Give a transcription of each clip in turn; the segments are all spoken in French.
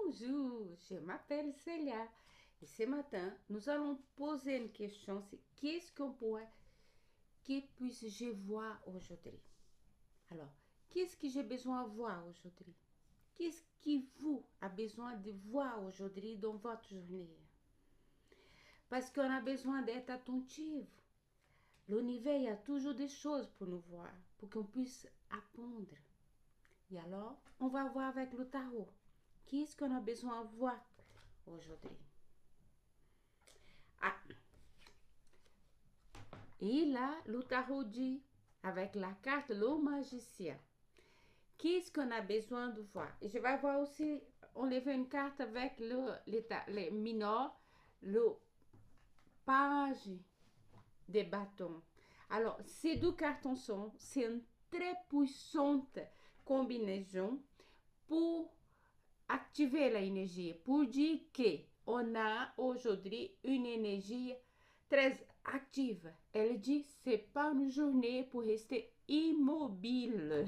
Bonjour, je m'appelle Célia et ce matin, nous allons poser une question, c'est que puisse-je voir aujourd'hui? Alors, qu'est-ce que j'ai besoin de voir aujourd'hui? Qu'est-ce qui vous a besoin de voir aujourd'hui dans votre journée? Parce qu'on a besoin d'être attentif. L'univers, il y a toujours des choses pour nous voir, pour qu'on puisse apprendre. Et alors, on va voir avec le tarot. Qu'est-ce qu'on a besoin de voir aujourd'hui? Ah, et là, le tarot dit, avec la carte le magicien, qu'est-ce qu'on a besoin de voir? Et je vais voir aussi, enlever une carte avec les mineurs, le page des bâtons. Alors, ces deux cartes ensemble, c'est une très puissante combinaison pour activer l'énergie, pour dire qu'on a aujourd'hui une énergie très active. Elle dit c'est pas une journée pour rester immobile.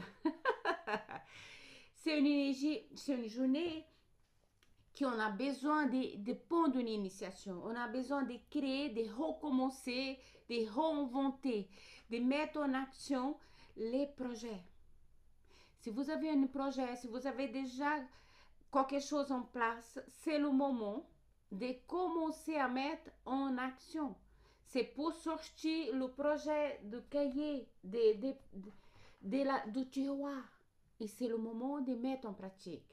C'est une énergie, c'est une journée qu'on a besoin de prendre une initiation. On a besoin de créer, de recommencer, de réinventer, de mettre en action les projets. Si vous avez un projet, si vous avez déjà quelque chose en place, c'est le moment de commencer à mettre en action. C'est pour sortir le projet de cahier du tiroir. Et c'est le moment de mettre en pratique.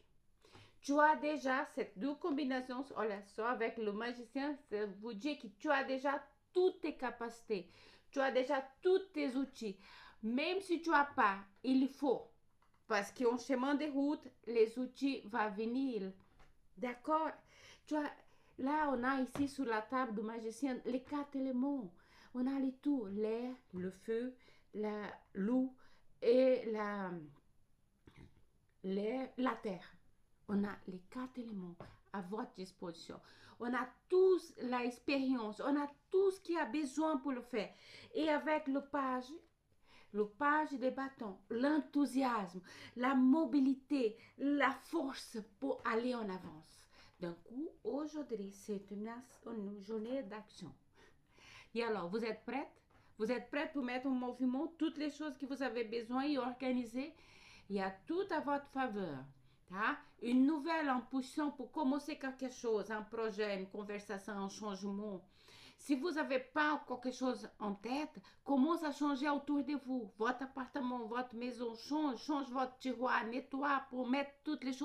Tu as déjà ces deux combinaisons, soit avec le magicien, ça vous dit que tu as déjà toutes tes capacités. Tu as déjà tous tes outils. Même si tu n'as pas, il faut. Parce qu'en chemin de route, les outils vont venir. D'accord? Tu as, là, on a ici sur la table du magicien les 4 éléments. On a les tout, l'air, le feu, l'eau et la terre. On a les 4 éléments à votre disposition. On a tous l'expérience, on a tout ce qu'il y a besoin pour le faire. Et avec le page des bâtons, l'enthousiasme, la mobilité, la force pour aller en avance. D'un coup, aujourd'hui, c'est une journée d'action. Et alors, vous êtes prête? Vous êtes prête pour mettre en mouvement toutes les choses que vous avez besoin et organiser? Il y a tout à votre faveur. Tá? Une nouvelle impulsion pour commencer quelque chose, un projet, une conversation, un changement. Si vous n'avez pas quelque chose en tête, commence à changer autour de vous. Votre appartement, votre maison, change votre tiroir, nettoie pour mettre toutes les choses